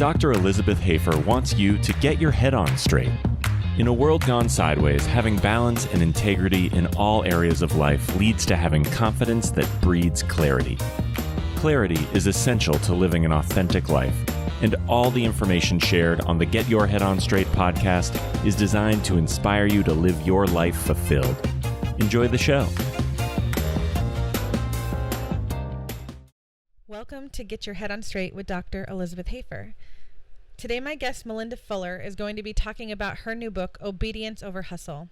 Dr. Elizabeth Hoefer wants you to get your head on straight. In a world gone sideways, having balance and integrity in all areas of life leads to having confidence that breeds clarity. Clarity is essential to living an authentic life, and all the information shared on the Get Your Head On Straight podcast is designed to inspire you to live your life fulfilled. Enjoy the show. Welcome to Get Your Head On Straight with Dr. Elizabeth Hoefer. Today, my guest, Malinda Fuller, is going to be talking about her new book, Obedience Over Hustle.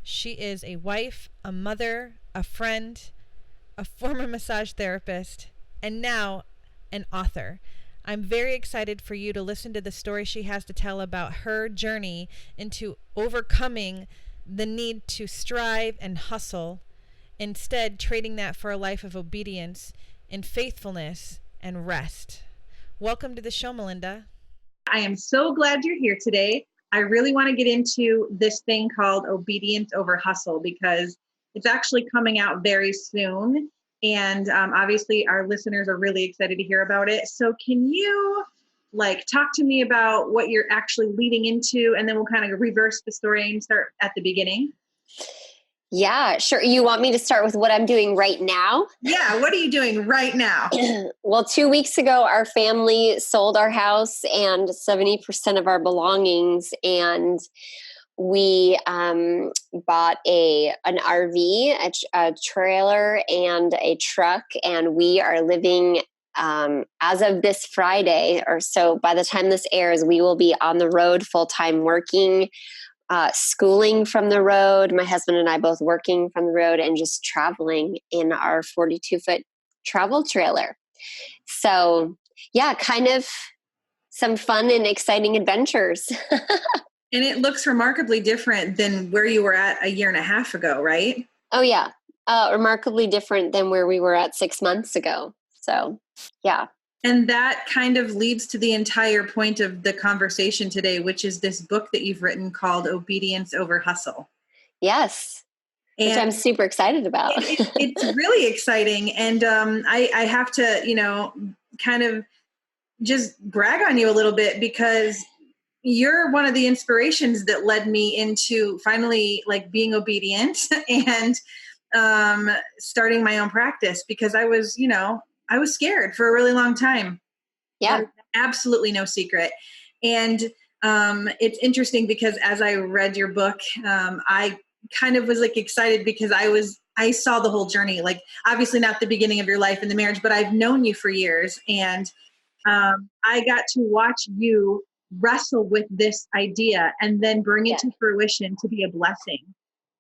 She is a wife, a mother, a friend, a former massage therapist, and now an author. I'm very excited for you to listen to the story she has to tell about her journey into overcoming the need to strive and hustle, instead trading that for a life of obedience and faithfulness and rest. Welcome to the show, Malinda. I am so glad you're here today. I really want to get into this thing called Obedience Over Hustle because it's actually coming out very soon. And obviously our listeners are really excited to hear about it. So can you talk to me about what you're actually leading into, and then we'll kind of reverse the story and start at the beginning? Yeah, sure. You want me to start with what I'm doing right now? Yeah. What are you doing right now? Well, 2 weeks ago, our family sold our house and 70% of our belongings, and we bought an RV, a trailer, and a truck, and we are living as of this Friday or so. By the time this airs, we will be on the road full-time working, schooling from the road, my husband and I both working from the road, and just traveling in our 42-foot travel trailer. So yeah, kind of some fun and exciting adventures. And it looks remarkably different than where you were at a year and a half ago, right? Oh yeah. Remarkably different than where we were at 6 months ago. So yeah. And that kind of leads to the entire point of the conversation today, which is this book that you've written called Obedience Over Hustle. Yes. And which I'm super excited about. It's really exciting. And I have to, kind of just brag on you a little bit because you're one of the inspirations that led me into finally being obedient and starting my own practice, because I was scared for a really long time. Yeah. Absolutely no secret. And it's interesting because as I read your book, I kind of was excited because I saw the whole journey, obviously not the beginning of your life in the marriage, but I've known you for years. And I got to watch you wrestle with this idea and then bring it to fruition to be a blessing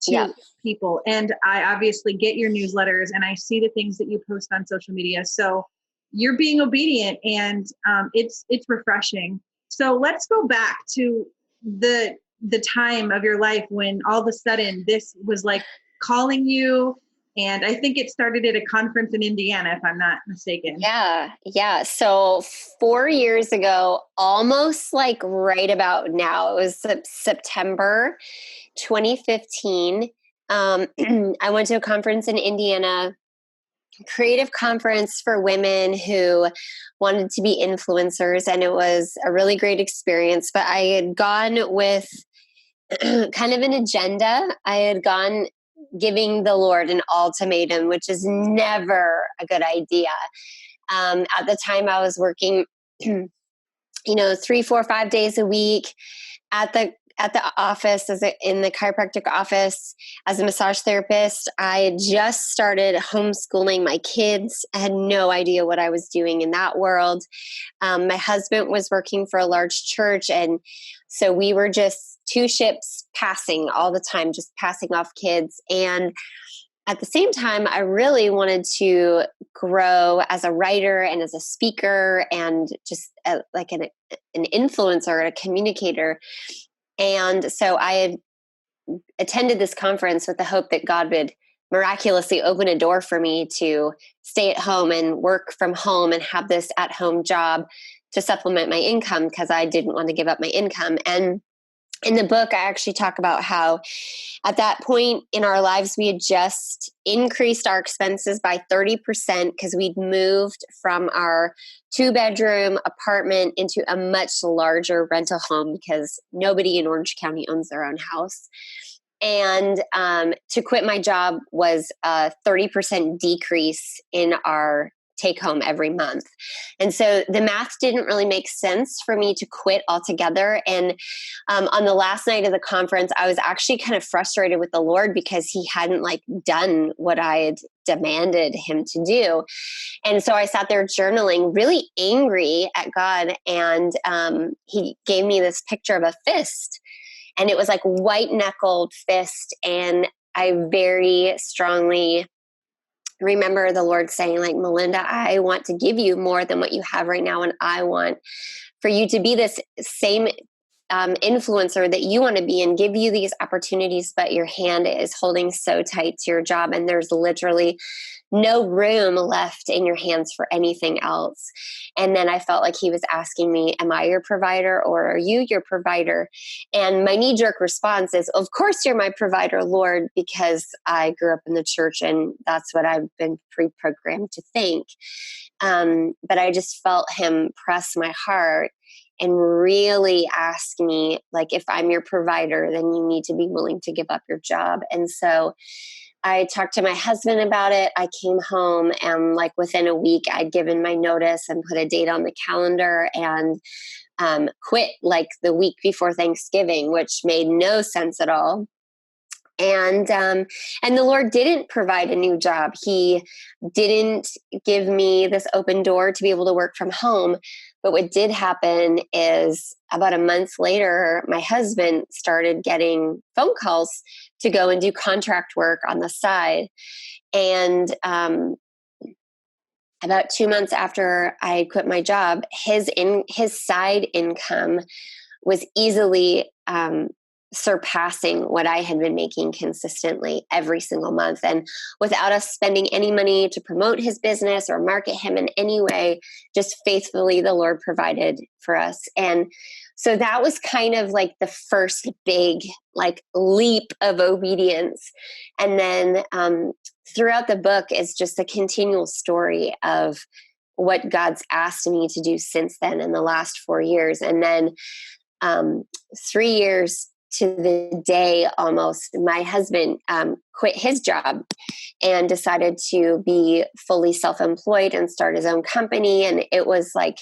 to people. And I obviously get your newsletters and I see the things that you post on social media. So you're being obedient, and it's refreshing. So let's go back to the time of your life when all of a sudden this was calling you. And I think it started at a conference in Indiana, if I'm not mistaken. Yeah. So 4 years ago, almost right about now, it was September 2015. I went to a conference in Indiana, creative conference for women who wanted to be influencers. And it was a really great experience, but I had gone with kind of an agenda. I had gone giving the Lord an ultimatum, which is never a good idea. At the time I was working, 3, 4, 5 days a week at the office in the chiropractic office as a massage therapist. I had just started homeschooling my kids. I had no idea what I was doing in that world. My husband was working for a large church. And so we were just two ships passing all the time, just passing off kids. And at the same time, I really wanted to grow as a writer and as a speaker and just an influencer, a communicator. And so I had attended this conference with the hope that God would miraculously open a door for me to stay at home and work from home and have this at-home job to supplement my income, because I didn't want to give up my income. And in the book, I actually talk about how at that point in our lives, we had just increased our expenses by 30% because we'd moved from our 2-bedroom apartment into a much larger rental home because nobody in Orange County owns their own house. And to quit my job was a 30% decrease in our take home every month. And so the math didn't really make sense for me to quit altogether. And on the last night of the conference, I was actually kind of frustrated with the Lord because he hadn't like done what I had demanded him to do. And so I sat there journaling, really angry at God. And he gave me this picture of a fist. And it was like white knuckled fist. And I very strongly remember the Lord saying, like, Malinda, I want to give you more than what you have right now. And I want for you to be this same influencer that you want to be and give you these opportunities, but your hand is holding so tight to your job. And there's literally no room left in your hands for anything else. And then I felt like he was asking me, am I your provider or are you your provider? And my knee-jerk response is, of course you're my provider, Lord, because I grew up in the church and that's what I've been pre-programmed to think. But I just felt him press my heart and really ask me, like, if I'm your provider, then you need to be willing to give up your job. And so I talked to my husband about it. I came home and like within a week, I'd given my notice and put a date on the calendar and quit like the week before Thanksgiving, which made no sense at all. And the Lord didn't provide a new job. He didn't give me this open door to be able to work from home. But what did happen is about a month later, my husband started getting phone calls to go and do contract work on the side. And about 2 months after I quit my job, his side income was easily surpassing what I had been making consistently every single month. And without us spending any money to promote his business or market him in any way, just faithfully the Lord provided for us. And so that was kind of like the first big like leap of obedience. And then throughout the book is just a continual story of what God's asked me to do since then in the last 4 years. And then 3 years to the day almost, my husband quit his job and decided to be fully self-employed and start his own company. And it was like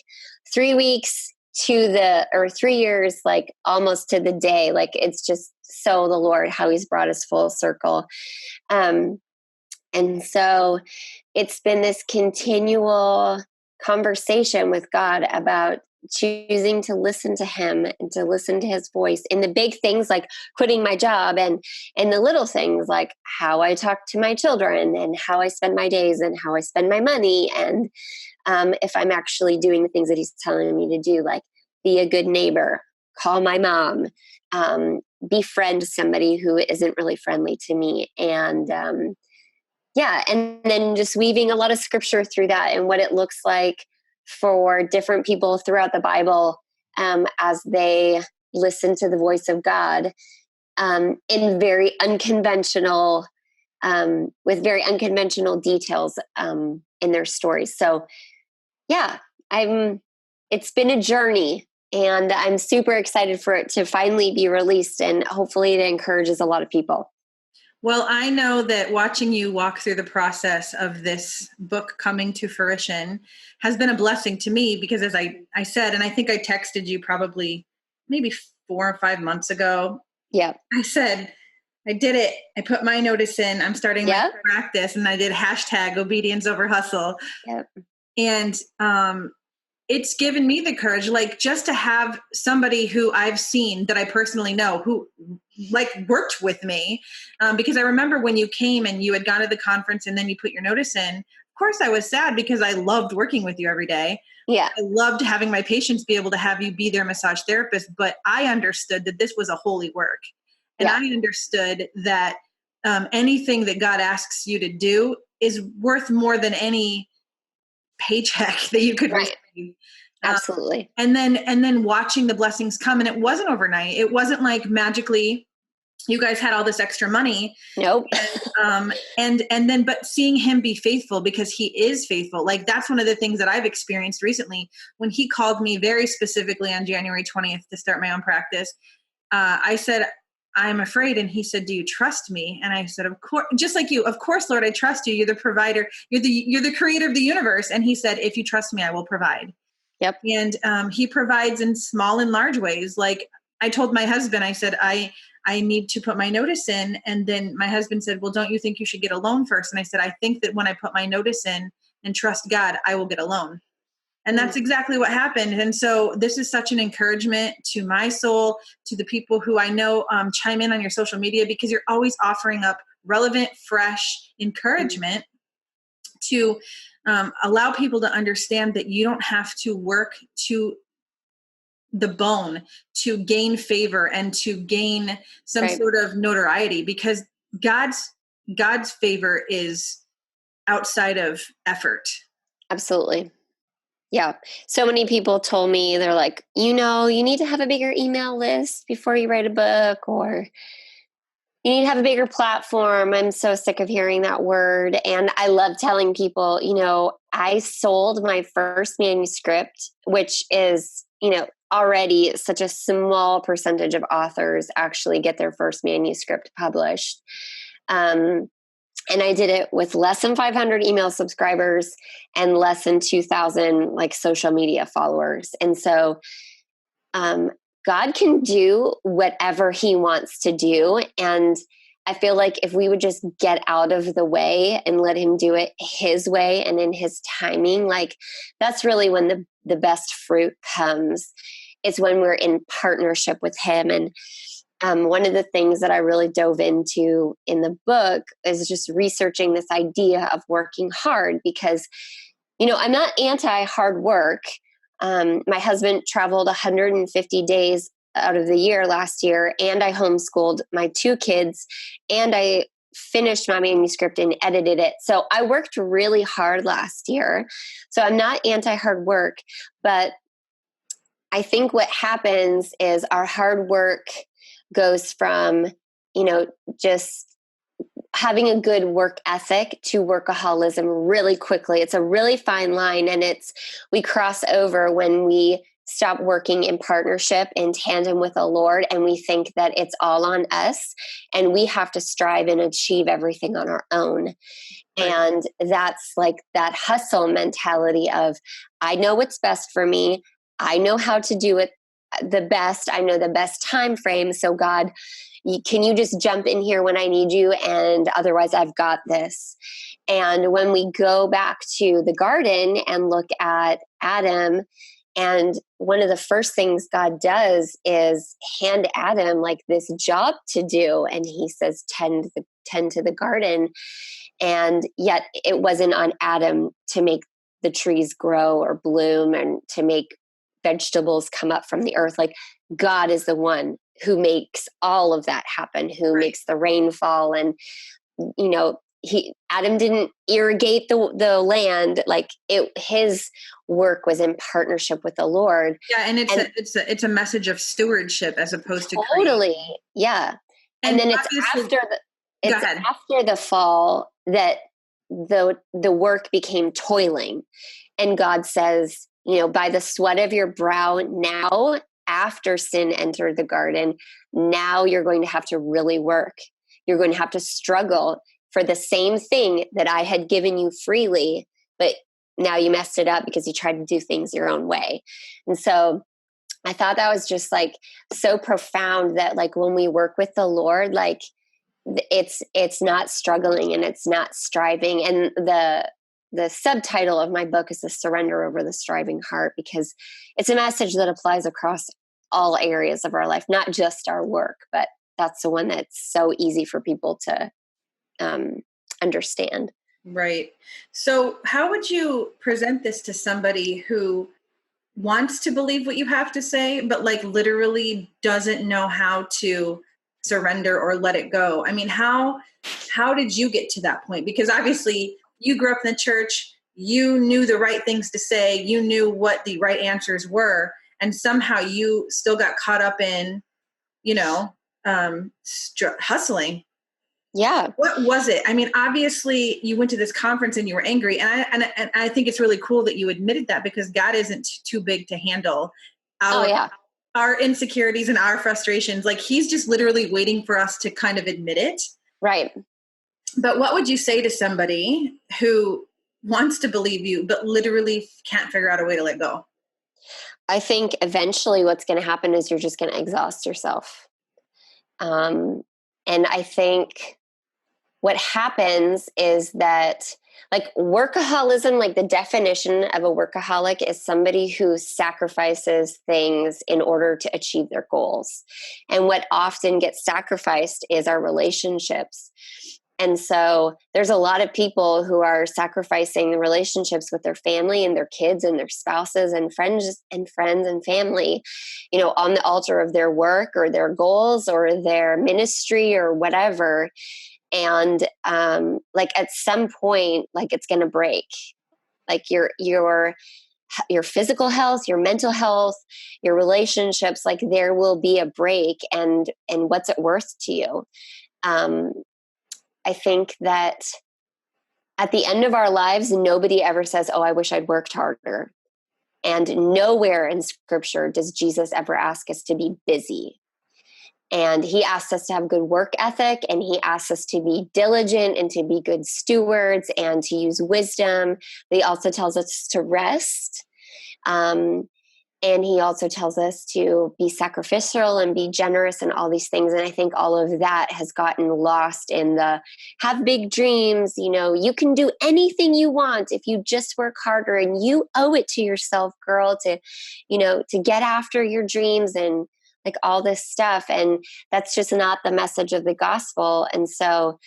3 weeks or 3 years, like almost to the day. Like it's just so the Lord, how he's brought us full circle. And so it's been this continual conversation with God about choosing to listen to him and to listen to his voice in the big things like quitting my job and the little things like how I talk to my children and how I spend my days and how I spend my money. And if I'm actually doing the things that he's telling me to do, like be a good neighbor, call my mom, befriend somebody who isn't really friendly to me. And and then just weaving a lot of scripture through that and what it looks like for different people throughout the Bible as they listen to the voice of God in very unconventional, with very unconventional details in their stories. So it's been a journey and I'm super excited for it to finally be released and hopefully it encourages a lot of people. Well, I know that watching you walk through the process of this book coming to fruition has been a blessing to me because as I said, and I think I texted you probably maybe 4 or 5 months ago. Yeah. I said, I did it. I put my notice in. I'm starting my practice and I did hashtag obedience over hustle. Yep. And it's given me the courage, like just to have somebody who I've seen that I personally know who like worked with me. Because I remember when you came and you had gone to the conference and then you put your notice in, of course I was sad because I loved working with you every day. Yeah. I loved having my patients be able to have you be their massage therapist, but I understood that this was a holy work. And I understood that anything that God asks you to do is worth more than any paycheck that you could receive. Absolutely. And then watching the blessings come, and it wasn't overnight. It wasn't like magically you guys had all this extra money. Nope. And then, but seeing him be faithful, because he is faithful. Like, that's one of the things that I've experienced recently when he called me very specifically on January 20th to start my own practice. I said, I'm afraid. And he said, do you trust me? And I said, of course, just like you, of course, Lord, I trust you. You're the provider. You're the creator of the universe. And he said, if you trust me, I will provide. Yep. And he provides in small and large ways. Like, I told my husband, I said, I need to put my notice in. And then my husband said, well, don't you think you should get a loan first? And I said, I think that when I put my notice in and trust God, I will get a loan. And that's exactly what happened. And so this is such an encouragement to my soul, to the people who I know chime in on your social media, because you're always offering up relevant, fresh encouragement to allow people to understand that you don't have to work to the bone to gain favor and to gain some sort of notoriety, because God's favor is outside of effort. Absolutely. Yeah. So many people told me, they're like, you need to have a bigger email list before you write a book, or you need to have a bigger platform. I'm so sick of hearing that word. And I love telling people, I sold my first manuscript, which is, already such a small percentage of authors actually get their first manuscript published. And I did it with less than 500 email subscribers and less than 2,000 social media followers. And so God can do whatever he wants to do. And I feel like if we would just get out of the way and let him do it his way and in his timing, that's really when the best fruit comes. It's when we're in partnership with him. And one of the things that I really dove into in the book is just researching this idea of working hard, because, I'm not anti-hard work. My husband traveled 150 days out of the year last year, and I homeschooled my 2 kids, and I finished my manuscript and edited it. So I worked really hard last year. So I'm not anti-hard work, but I think what happens is our hard work goes from, just having a good work ethic to workaholism really quickly. It's a really fine line, and we cross over when we stop working in partnership in tandem with the Lord, and we think that it's all on us and we have to strive and achieve everything on our own. Right. And that's that hustle mentality of, I know what's best for me. I know how to do it the best. I know the best time frame. So God, can you just jump in here when I need you? And otherwise I've got this. And when we go back to the garden and look at Adam, and one of the first things God does is hand Adam this job to do. And he says, tend to the garden. And yet it wasn't on Adam to make the trees grow or bloom and to make vegetables come up from the earth. God is the one who makes all of that happen, who makes the rainfall. And, Adam didn't irrigate the land. His work was in partnership with the Lord. Yeah. And it's a message of stewardship as opposed to totally. Yeah. And then it's after the fall that the work became toiling. And God says, by the sweat of your brow now, after sin entered the garden, now you're going to have to really work. You're going to have to struggle for the same thing that I had given you freely, but now you messed it up because you tried to do things your own way. And so I thought that was just so profound that when we work with the Lord, it's not struggling and it's not striving. And the subtitle of my book is The Surrender Over the Striving Heart, because it's a message that applies across all areas of our life, not just our work, but that's the one that's so easy for people to understand. Right. So how would you present this to somebody who wants to believe what you have to say, but literally doesn't know how to surrender or let it go? I mean, how did you get to that point? Because obviously you grew up in the church, you knew the right things to say, you knew what the right answers were, and somehow you still got caught up in, hustling. Yeah. What was it? I mean, obviously you went to this conference and you were angry. And I think it's really cool that you admitted that, because God isn't too big to handle our insecurities and our frustrations. Like, he's just literally waiting for us to kind of admit it. Right. But what would you say to somebody who wants to believe you, but literally can't figure out a way to let go? I think eventually what's going to happen is you're just going to exhaust yourself. And I think what happens is that, like, workaholism, like the definition of a workaholic is somebody who sacrifices things in order to achieve their goals. And what often gets sacrificed is our relationships. And so there's a lot of people who are sacrificing the relationships with their family and their kids and their spouses and friends and family, on the altar of their work or their goals or their ministry or whatever. And like, at some point, like, it's going to break. Like, your physical health, your mental health, your relationships, like, there will be a break. And what's it worth to you? I think that at the end of our lives, nobody ever says, "Oh, I wish I'd worked harder." And nowhere in scripture does Jesus ever ask us to be busy. And he asks us to have good work ethic, and he asks us to be diligent and to be good stewards and to use wisdom. But he also tells us to rest. And he also tells us to be sacrificial and be generous and all these things. And I think all of that has gotten lost in the have big dreams. You can do anything you want if you just work harder, and you owe it to yourself, girl, to get after your dreams and like all this stuff. And that's just not the message of the gospel. And so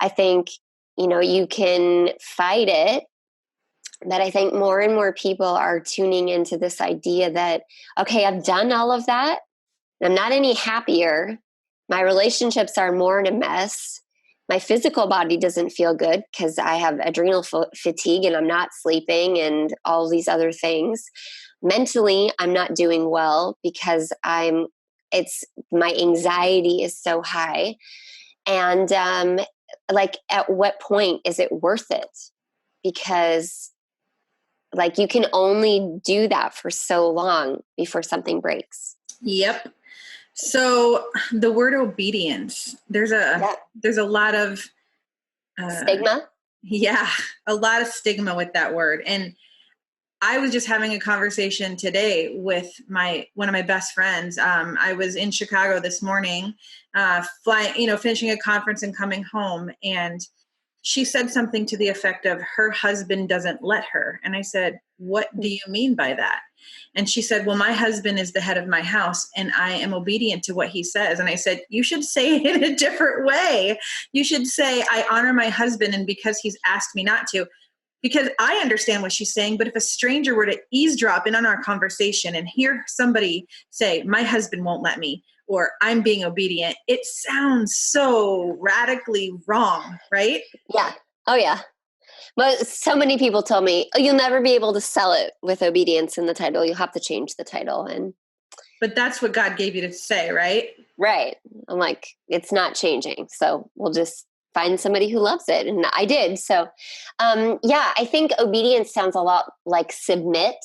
I think, you can fight it. But I think more and more people are tuning into this idea that, okay, I've done all of that. I'm not any happier. My relationships are more in a mess. My physical body doesn't feel good because I have adrenal fatigue and I'm not sleeping and all these other things. Mentally, I'm not doing well because my anxiety is so high. And like, at what point is it worth it? Because like, you can only do that for so long before something breaks. Yep. So the word obedience, there's a lot of stigma. Yeah. A lot of stigma with that word. And I was just having a conversation today with one of my best friends. I was in Chicago this morning, flying, finishing a conference and coming home. And she said something to the effect of her husband doesn't let her. And I said, "What do you mean by that?" And she said, "Well, my husband is the head of my house and I am obedient to what he says." And I said, "You should say it in a different way. You should say, I honor my husband, and because he's asked me not to." Because I understand what she's saying, but if a stranger were to eavesdrop in on our conversation and hear somebody say, "My husband won't let me," or "I'm being obedient," it sounds so radically wrong, right? Yeah. Oh, yeah. But so many people tell me, "Oh, you'll never be able to sell it with obedience in the title. You'll have to change the title." But that's what God gave you to say, right? Right. I'm like, it's not changing. So we'll just find somebody who loves it. And I did. So, I think obedience sounds a lot like submit,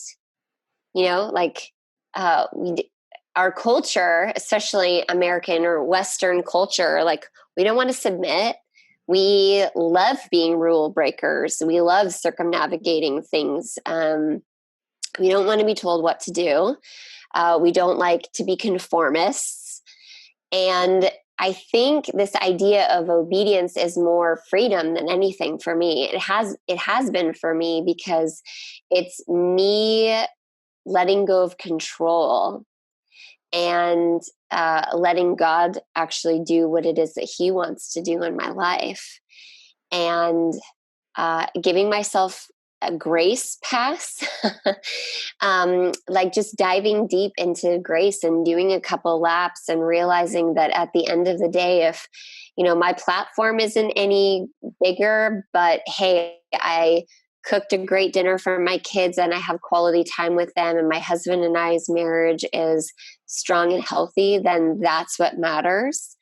like our culture, especially American or Western culture, like, we don't want to submit. We love being rule breakers. We love circumnavigating things. We don't want to be told what to do. We don't like to be conformists. And I think this idea of obedience is more freedom than anything for me. It has been for me, because it's me letting go of control and letting God actually do what it is that he wants to do in my life, and giving myself a grace pass, like just diving deep into grace and doing a couple laps and realizing that at the end of the day, if, my platform isn't any bigger, but hey, I cooked a great dinner for my kids and I have quality time with them and my husband and I's marriage is strong and healthy, then that's what matters.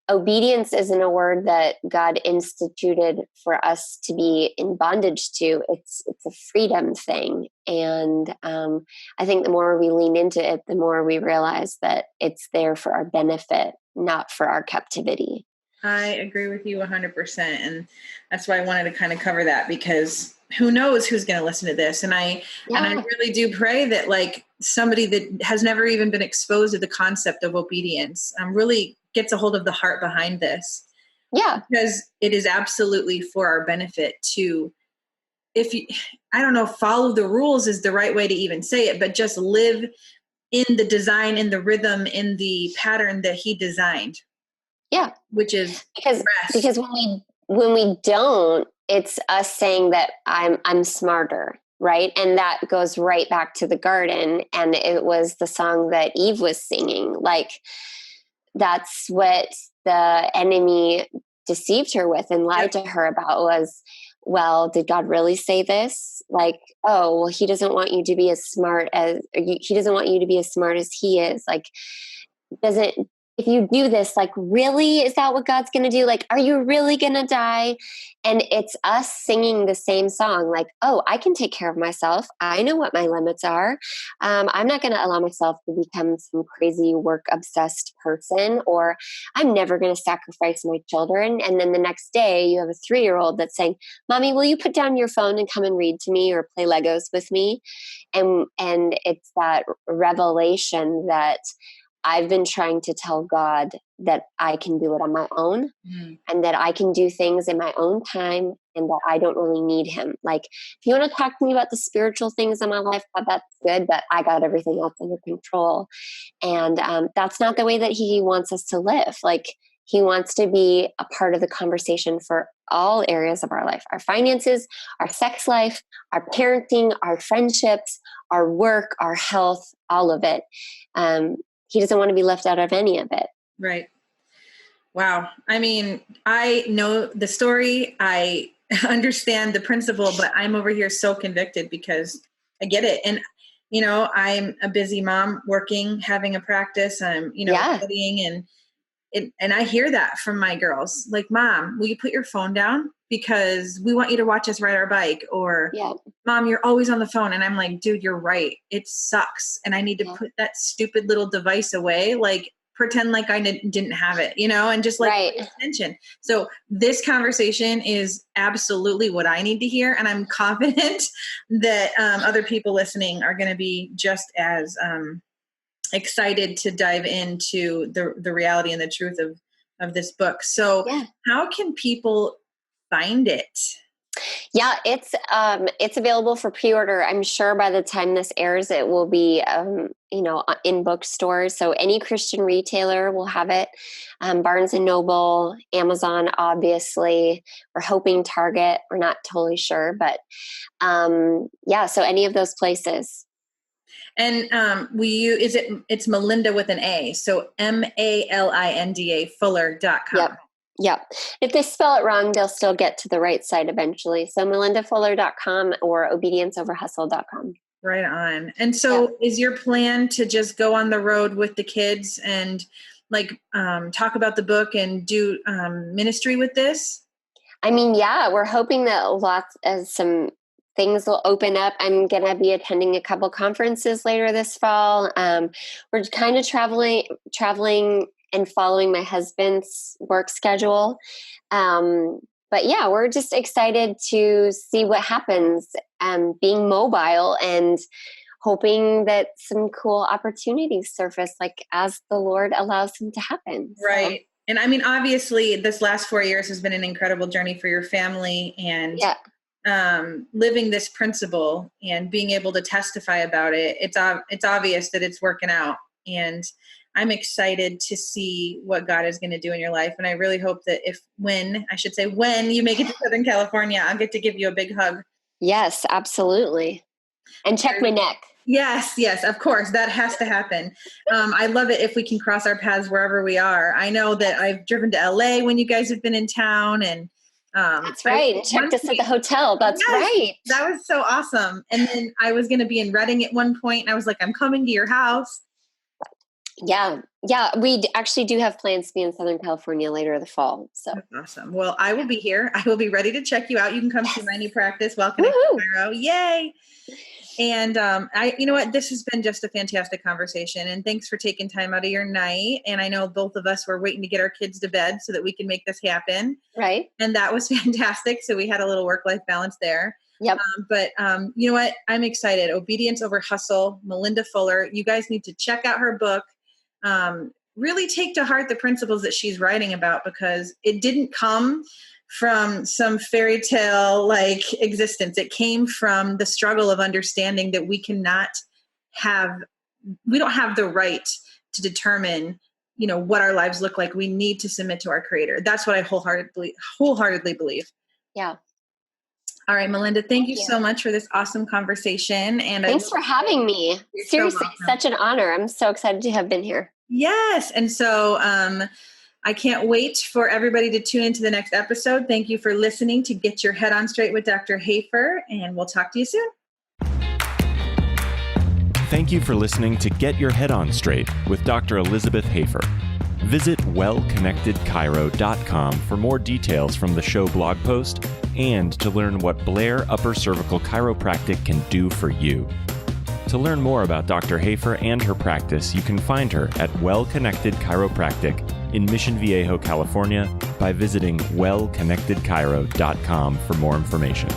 Obedience isn't a word that God instituted for us to be in bondage to. It's a freedom thing. And I think the more we lean into it, the more we realize that it's there for our benefit, not for our captivity. I agree with you 100%. And that's why I wanted to kind of cover that, because who knows who's going to listen to this. And I really do pray that like somebody that has never even been exposed to the concept of obedience really gets a hold of the heart behind this. Yeah. Because it is absolutely for our benefit to, I don't know if follow the rules is the right way to even say it, but just live in the design, in the rhythm, in the pattern that he designed. Yeah. Which is because when we don't, it's us saying that I'm smarter, right? And that goes right back to the garden. And it was the song that Eve was singing. Like, that's what the enemy deceived her with and lied to her about was, well, did God really say this? Like, oh, well, he doesn't want you to be as smart as he is. Like, if you do this, like, really, is that what God's going to do? Like, are you really going to die? And it's us singing the same song. Like, oh, I can take care of myself. I know what my limits are. I'm not going to allow myself to become some crazy work obsessed person, or I'm never going to sacrifice my children. And then the next day you have a 3-year-old that's saying, Mommy, will you put down your phone and come and read to me or play Legos with me? And it's that revelation that I've been trying to tell God that I can do it on my own and that I can do things in my own time and that I don't really need him. Like, if you want to talk to me about the spiritual things in my life, God, that's good, but I got everything else under control. And that's not the way that he wants us to live. Like, he wants to be a part of the conversation for all areas of our life, our finances, our sex life, our parenting, our friendships, our work, our health, all of it. He doesn't want to be left out of any of it. Right. Wow. I mean, I know the story. I understand the principle, but I'm over here so convicted because I get it. And, I'm a busy mom working, having a practice. I'm, studying and I hear that from my girls. Like, Mom, will you put your phone down? Because we want you to watch us ride our bike. Or, Mom, you're always on the phone. And I'm like, dude, you're right. It sucks. And I need to put that stupid little device away. Like, pretend like I didn't have it, and just pay attention. So this conversation is absolutely what I need to hear. And I'm confident that other people listening are going to be just as excited to dive into the reality and the truth of this book. So how can people find it? Yeah, it's available for pre-order. I'm sure by the time this airs, it will be, in bookstores. So any Christian retailer will have it. Barnes and Noble, Amazon, obviously. We're hoping Target. We're not totally sure, but so any of those places. And it's Malinda with an A. So Malinda Fuller.com. Yep. If they spell it wrong, they'll still get to the right site eventually. So MalindaFuller.com or obedienceoverhustle.com. Right on. And so is your plan to just go on the road with the kids and talk about the book and do ministry with this? I mean, we're hoping that some things will open up. I'm going to be attending a couple conferences later this fall. We're kind of traveling and following my husband's work schedule. But we're just excited to see what happens, being mobile and hoping that some cool opportunities surface, as the Lord allows them to happen. Right. So. And I mean, obviously this last 4 years has been an incredible journey for your family and living this principle and being able to testify about it. It's obvious that it's working out, and I'm excited to see what God is going to do in your life. And I really hope that when you make it to Southern California, I'll get to give you a big hug. Yes, absolutely. And check my neck. Yes, of course. That has to happen. I love it if we can cross our paths wherever we are. I know that I've driven to LA when you guys have been in town, and That's right. Checked us at the hotel. That's right. That was so awesome. And then I was going to be in Reading at one point, and I was like, I'm coming to your house. Yeah. We actually do have plans to be in Southern California later in the fall. So that's awesome. Well, I will be here. I will be ready to check you out. You can come to my new practice. Welcome to Cairo. Yay. And you know what? This has been just a fantastic conversation. And thanks for taking time out of your night. And I know both of us were waiting to get our kids to bed so that we can make this happen. Right. And that was fantastic. So we had a little work-life balance there. Yep. But you know what? I'm excited. Obedience Over Hustle, Malinda Fuller. You guys need to check out her book. Really take to heart the principles that she's writing about, because it didn't come from some fairy tale like existence. It came from the struggle of understanding that we don't have the right to determine, what our lives look like. We need to submit to our Creator. That's what I wholeheartedly believe. Yeah. All right, Malinda, thank you so much for this awesome conversation. And thanks for having me. Seriously, such an honor. I'm so excited to have been here. Yes. And so, I can't wait for everybody to tune into the next episode. Thank you for listening to Get Your Head On Straight with Dr. Hoefer, and we'll talk to you soon. Thank you for listening to Get Your Head On Straight with Dr. Elizabeth Hoefer. Visit wellconnectedchiro.com for more details from the show blog post and to learn what Blair Upper Cervical Chiropractic can do for you. To learn more about Dr. Hoefer and her practice, you can find her at Well Connected Chiropractic in Mission Viejo, California, by visiting wellconnectedchiro.com for more information.